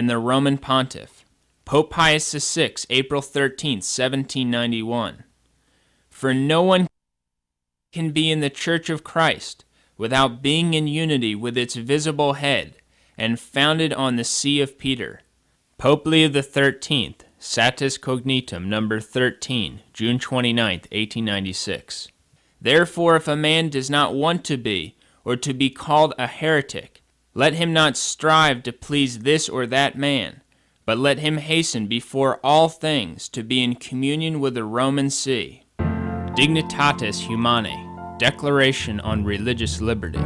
and the Roman Pontiff, Pope Pius VI, April 13, 1791. For no one can be in the Church of Christ without being in unity with its visible head and founded on the See of Peter. Pope Leo XIII, Satis Cognitum, number 13, June 29, 1896. Therefore, if a man does not want to be, or to be called a heretic, let him not strive to please this or that man, but let him hasten before all things to be in communion with the Roman See. Dignitatis Humanae, Declaration on Religious Liberty.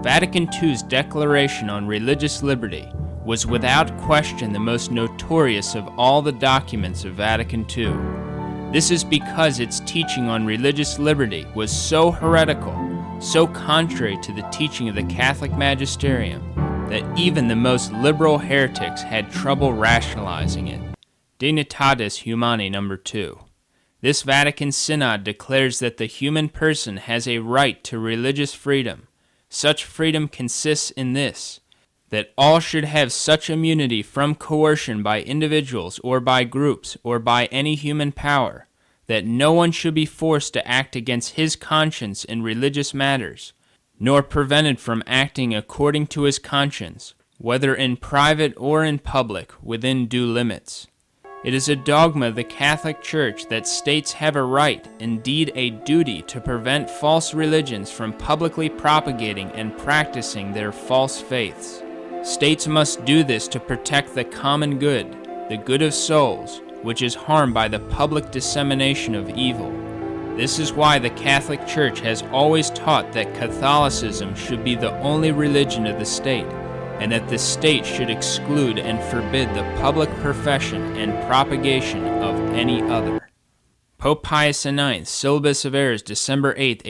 Vatican II's Declaration on Religious Liberty was without question the most notorious of all the documents of Vatican II. This is because its teaching on religious liberty was so heretical, so contrary to the teaching of the Catholic magisterium, that even the most liberal heretics had trouble rationalizing it. Dignitatis Humanae number 2. This Vatican Synod declares that the human person has a right to religious freedom. Such freedom consists in this, that all should have such immunity from coercion by individuals or by groups or by any human power, that no one should be forced to act against his conscience in religious matters, nor prevented from acting according to his conscience, whether in private or in public, within due limits. It is a dogma of the Catholic Church that states have a right, indeed a duty, to prevent false religions from publicly propagating and practicing their false faiths. States must do this to protect the common good, the good of souls, which is harmed by the public dissemination of evil. This is why the Catholic Church has always taught that Catholicism should be the only religion of the state, and that the state should exclude and forbid the public profession and propagation of any other. Pope Pius IX, Syllabus of Errors, December 8,